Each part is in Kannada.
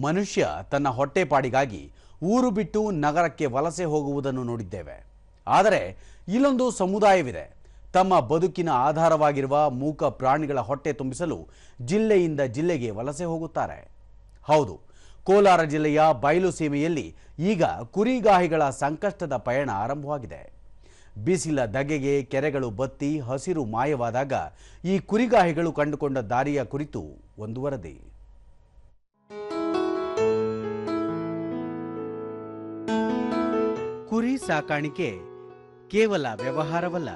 ಮನುಷ್ಯ ತನ್ನ ಹೊಟ್ಟೆಪಾಡಿಗಾಗಿ ಊರು ಬಿಟ್ಟು ನಗರಕ್ಕೆ ವಲಸೆ ಹೋಗುವುದನ್ನು ನೋಡಿದ್ದೇವೆ. ಆದರೆ ಇಲ್ಲೊಂದು ಸಮುದಾಯವಿದೆ. ತಮ್ಮ ಬದುಕಿನ ಆಧಾರವಾಗಿರುವ ಮೂಕ ಪ್ರಾಣಿಗಳ ಹೊಟ್ಟೆ ತುಂಬಿಸಲು ಜಿಲ್ಲೆಯಿಂದ ಜಿಲ್ಲೆಗೆ ವಲಸೆ ಹೋಗುತ್ತಾರೆ. ಹೌದು, ಕೋಲಾರ ಜಿಲ್ಲೆಯ ಬಯಲು ಸೀಮೆಯಲ್ಲಿ ಈಗ ಕುರಿಗಾಹಿಗಳ ಸಂಕಷ್ಟದ ಪಯಣ ಆರಂಭವಾಗಿದೆ. ಬಿಸಿಲ ಧಗೆಗೆ ಕೆರೆಗಳು ಬತ್ತಿ ಹಸಿರು ಮಾಯವಾದಾಗ ಈ ಕುರಿಗಾಹಿಗಳು ಕಂಡುಕೊಂಡ ದಾರಿಯ ಕುರಿತು ಒಂದು ವರದಿ. ಕುರಿ ಸಾಕಾಣಿಕೆ ಕೇವಲ ವ್ಯವಹಾರವಲ್ಲ,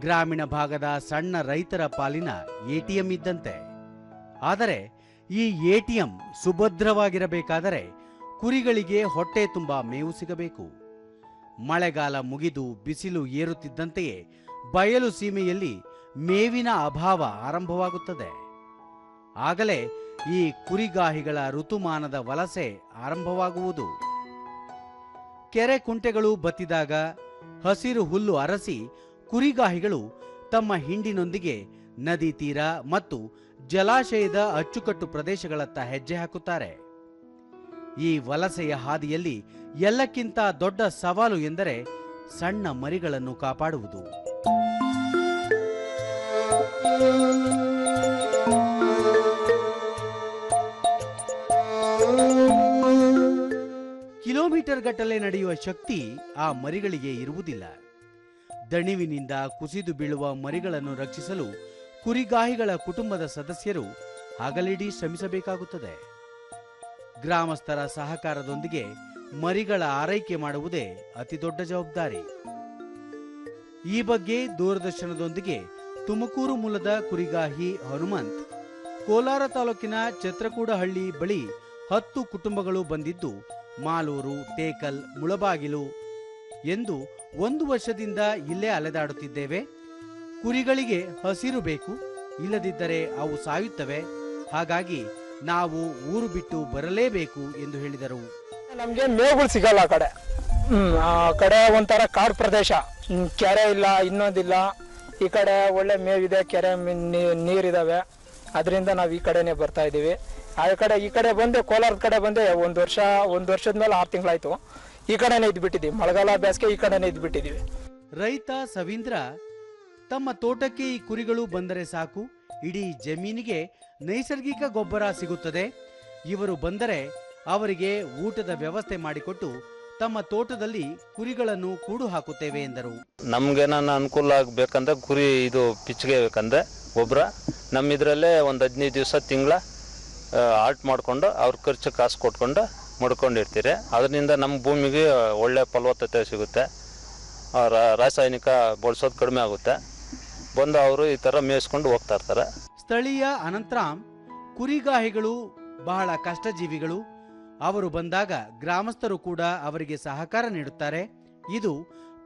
ಗ್ರಾಮೀಣ ಭಾಗದ ಸಣ್ಣ ರೈತರ ಪಾಲಿನ ಎಟಿಎಂ ಇದ್ದಂತೆ. ಆದರೆ ಈ ಎಟಿಎಂ ಸುಭದ್ರವಾಗಿರಬೇಕಾದರೆ ಕುರಿಗಳಿಗೆ ಹೊಟ್ಟೆ ತುಂಬ ಮೇವು ಸಿಗಬೇಕು. ಮಳೆಗಾಲ ಮುಗಿದು ಬಿಸಿಲು ಏರುತ್ತಿದ್ದಂತೆಯೇ ಬಯಲು ಸೀಮೆಯಲ್ಲಿ ಮೇವಿನ ಅಭಾವ ಆರಂಭವಾಗುತ್ತದೆ. ಆಗಲೇ ಈ ಕುರಿಗಾಹಿಗಳ ಋತುಮಾನದ ವಲಸೆ ಆರಂಭವಾಗುವುದು. ಕೆರೆ ಕುಂಟೆಗಳು ಬತ್ತಿದಾಗ ಹಸಿರು ಹುಲ್ಲು ಅರಸಿ ಕುರಿಗಾಹಿಗಳು ತಮ್ಮ ಹಿಂಡಿನೊಂದಿಗೆ ನದಿ ತೀರ ಮತ್ತು ಜಲಾಶಯದ ಅಚ್ಚುಕಟ್ಟು ಪ್ರದೇಶಗಳತ್ತ ಹೆಜ್ಜೆ ಹಾಕುತ್ತಾರೆ. ಈ ವಲಸೆಯ ಹಾದಿಯಲ್ಲಿ ಎಲ್ಲಕ್ಕಿಂತ ದೊಡ್ಡ ಸವಾಲು ಎಂದರೆ ಸಣ್ಣ ಮರಿಗಳನ್ನು ಕಾಪಾಡುವುದು. ಕಿಲೋಮೀಟರ್ ಗಟ್ಟಲೆ ನಡೆಯುವ ಶಕ್ತಿ ಆ ಮರಿಗಳಿಗೆ ಇರುವುದಿಲ್ಲ. ದಣಿವಿನಿಂದ ಕುಸಿದು ಬೀಳುವ ಮರಿಗಳನ್ನು ರಕ್ಷಿಸಲು ಕುರಿಗಾಹಿಗಳ ಕುಟುಂಬದ ಸದಸ್ಯರು ಹಗಲಿಡೀ ಶ್ರಮಿಸಬೇಕಾಗುತ್ತದೆ. ಗ್ರಾಮಸ್ಥರ ಸಹಕಾರದೊಂದಿಗೆ ಮರಿಗಳ ಆರೈಕೆ ಮಾಡುವುದೇ ಅತಿದೊಡ್ಡ ಜವಾಬ್ದಾರಿ. ಈ ಬಗ್ಗೆ ದೂರದರ್ಶನದೊಂದಿಗೆ ತುಮಕೂರು ಮೂಲದ ಕುರಿಗಾಹಿ ಹನುಮಂತ್ ಕೋಲಾರ ತಾಲೂಕಿನ ಛತ್ರಕೂಡಹಳ್ಳಿ ಬಳಿ 10 ಕುಟುಂಬಗಳು ಬಂದಿದ್ದು ಮಾಲೂರು, ಟೇಕಲ್, ಮುಳಬಾಗಿಲು ಎಂದು 1 ವರ್ಷದಿಂದ ಇಲ್ಲೇ ಅಲೆದಾಡುತ್ತಿದ್ದೇವೆ. ಕುರಿಗಳಿಗೆ ಹಸಿರು ಬೇಕು, ಇಲ್ಲದಿದ್ದರೆ ಅವು ಸಾಯುತ್ತವೆ. ಹಾಗಾಗಿ ನಾವು ಊರು ಬಿಟ್ಟು ಬರಲೇಬೇಕು ಎಂದು ಹೇಳಿದರು. ನಮ್ಗೆ ಮೇವುಗಳು ಸಿಗಲ್ಲ. ಆ ಕಡೆ ಒಂಥರ ಕಾಡು ಪ್ರದೇಶ, ಕೆರೆ ಇಲ್ಲ, ಇನ್ನೊಂದಿಲ್ಲ. ಈ ಕಡೆ ಒಳ್ಳೆ ಮೇವಿದೆ, ಕೆರೆ ನೀರಿದಾವೆ. ಅದರಿಂದ ನಾವು ಈ ಕಡೆನೆ ಬರ್ತಾ ಇದೀವಿ. ಈ ಕಡೆ ಬಂದೆ, ಕೋಲಾರದ ಕಡೆ ಬಂದೆ. ಒಂದು ವರ್ಷದ ಮೇಲೆ 6 ತಿಂಗಳಾಯ್ತು. ಈ ಕಡೆನೇ ಇದ್ಬಿಟ್ಟಿದೀವಿ. ಮಳೆಗಾಲ ಬೇಸಿಗೆ ಈ ಕಡೆನೇ ಇದ್ಬಿಟ್ಟಿದೀವಿ. ರೈತ ಸವೀಂದ್ರ ತಮ್ಮ ತೋಟಕ್ಕೆ ಈ ಕುರಿಗಳು ಬಂದರೆ ಸಾಕು, ಇಡೀ ಜಮೀನಿಗೆ ನೈಸರ್ಗಿಕ ಗೊಬ್ಬರ ಸಿಗುತ್ತದೆ. ಇವರು ಬಂದರೆ ಅವರಿಗೆ ಊಟದ ವ್ಯವಸ್ಥೆ ಮಾಡಿಕೊಟ್ಟು ತಮ್ಮ ತೋಟದಲ್ಲಿ ಕುರಿಗಳನ್ನು ಕೂಡು ಹಾಕುತ್ತೇವೆ ಎಂದರು. ನಮ್ಗೇನ ಅನುಕೂಲ ಆಗ್ಬೇಕಂದ್ರೆ ಕುರಿ ಇದು ಪಿಚ್ಚಿಗೆ ಬೇಕಂದ್ರೆ ಗೊಬ್ಬರ ನಮ್ಮಿದ್ರಲ್ಲೇ ಒಂದು 15 ದಿವಸ ತಿಂಗಳ ಆಲ್ಟ್ ಮಾಡ್ಕೊಂಡು ಅವ್ರ ಖರ್ಚು ಕಾಸು ಕೊಟ್ಕೊಂಡು ಮಡ್ಕೊಂಡಿರ್ತೀರಿ. ಅದರಿಂದ ನಮ್ಮ ಭೂಮಿಗೆ ಒಳ್ಳೆ ಫಲವತ್ತತೆ ಸಿಗುತ್ತೆ. ರಾಸಾಯನಿಕ ಬಳಸೋದು ಕಡಿಮೆ ಆಗುತ್ತೆ. ಬಂದು ಅವರು ಈ ಥರ ಮೇಯಿಸ್ಕೊಂಡು ಹೋಗ್ತಾ ಇರ್ತಾರೆ. ಸ್ಥಳೀಯ ಅನಂತರಾಮ್ ಕುರಿಗಾಹಿಗಳು ಬಹಳ ಕಷ್ಟಜೀವಿಗಳು. ಅವರು ಬಂದಾಗ ಗ್ರಾಮಸ್ಥರು ಕೂಡ ಅವರಿಗೆ ಸಹಕಾರ ನೀಡುತ್ತಾರೆ. ಇದು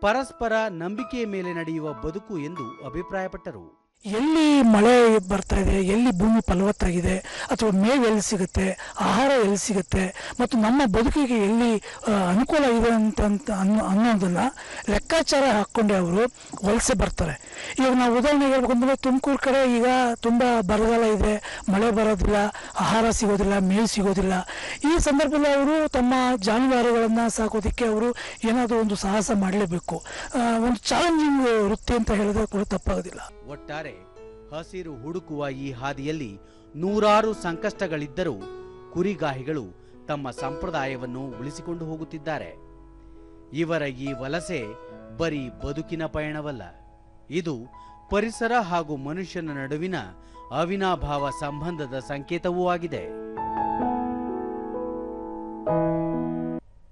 ಪರಸ್ಪರ ನಂಬಿಕೆಯ ಮೇಲೆ ನಡೆಯುವ ಬದುಕು ಎಂದು ಅಭಿಪ್ರಾಯಪಟ್ಟರು. ಎಲ್ಲಿ ಮಳೆ ಬರ್ತಾ ಇದೆ, ಎಲ್ಲಿ ಭೂಮಿ ಫಲವತ್ತಾಗಿದೆ, ಅಥವಾ ಮೇವು ಎಲ್ಲಿ ಸಿಗುತ್ತೆ, ಆಹಾರ ಎಲ್ಲಿ ಸಿಗುತ್ತೆ, ಮತ್ತು ನಮ್ಮ ಬದುಕಿಗೆ ಎಲ್ಲಿ ಅನುಕೂಲ ಇದೆ ಅನ್ನೋದನ್ನ ಲೆಕ್ಕಾಚಾರ ಹಾಕ್ಕೊಂಡೆ ಅವರು ವಲಸೆ ಬರ್ತಾರೆ. ಇವಾಗ ನಾವು ಉದಾಹರಣೆಗೆ ಹೇಳ್ಬೇಕಂದ್ರೆ ತುಮಕೂರು ಕಡೆ ಈಗ ತುಂಬ ಬರಗಾಲ ಇದೆ, ಮಳೆ ಬರೋದಿಲ್ಲ, ಆಹಾರ ಸಿಗೋದಿಲ್ಲ, ಮೇವು ಸಿಗೋದಿಲ್ಲ. ಈ ಸಂದರ್ಭದಲ್ಲಿ ಅವರು ತಮ್ಮ ಜಾನುವಾರುಗಳನ್ನು ಸಾಕೋದಕ್ಕೆ ಅವರು ಏನಾದರೂ ಒಂದು ಸಾಹಸ ಮಾಡಲೇಬೇಕು. ಒಂದು ಚಾಲೆಂಜಿಂಗ್ ವೃತ್ತಿ ಅಂತ ಹೇಳಿದ್ರೆ ಕೂಡ ತಪ್ಪಾಗೋದಿಲ್ಲ. ಒಟ್ಟಾರೆ ಹಸಿರು ಹುಡುಕುವ ಈ ಹಾದಿಯಲ್ಲಿ ನೂರಾರು ಸಂಕಷ್ಟಗಳಿದ್ದರೂ ಕುರಿಗಾಹಿಗಳು ತಮ್ಮ ಸಂಪ್ರದಾಯವನ್ನು ಉಳಿಸಿಕೊಂಡು ಹೋಗುತ್ತಿದ್ದಾರೆ. ಇವರ ಈ ವಲಸೆ ಬರೀ ಬದುಕಿನ ಪಯಣವಲ್ಲ, ಇದು ಪರಿಸರ ಹಾಗೂ ಮನುಷ್ಯನ ನಡುವಿನ ಅವಿನಾಭಾವ ಸಂಬಂಧದ ಸಂಕೇತವೂ ಆಗಿದೆ.